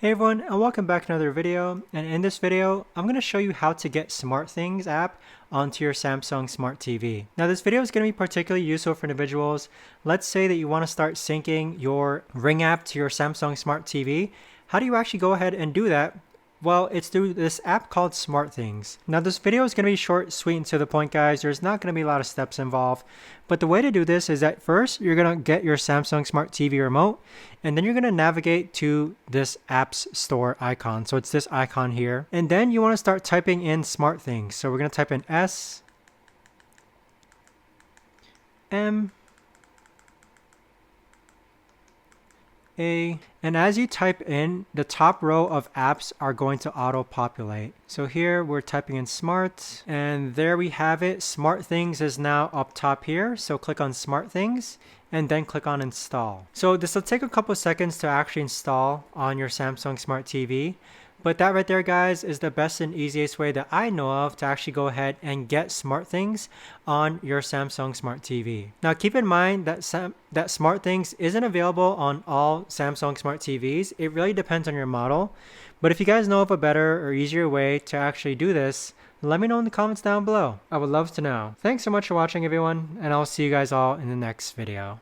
Hey everyone, and welcome back to another video. And in this video, I'm going to show you how to get SmartThings app onto your Samsung Smart TV. Now this video is going to be particularly useful for individuals. Let's say that you want to start syncing your Ring app to your Samsung Smart TV. How do you actually go ahead and do that? Well, it's through this app called SmartThings. Now this video is going to be short, sweet, and to the point, guys. There's not going to be a lot of steps involved. But the way to do this is that first, you're going to get your Samsung Smart TV remote, and then you're going to navigate to this apps store icon. So it's this icon here. And then you want to start typing in SmartThings. So we're going to type in S, M, A, and as you type in, the top row of apps are going to auto-populate. So here we're typing in Smart, and there we have it. SmartThings is now up top here. So click on SmartThings and then click on Install. So this will take a couple seconds to actually install on your Samsung Smart TV. But that right there, guys, is the best and easiest way that I know of to actually go ahead and get SmartThings on your Samsung Smart TV. Now, keep in mind that SmartThings isn't available on all Samsung Smart TVs. It really depends on your model. But if you guys know of a better or easier way to actually do this, let me know in the comments down below. I would love to know. Thanks so much for watching, everyone, and I'll see you guys all in the next video.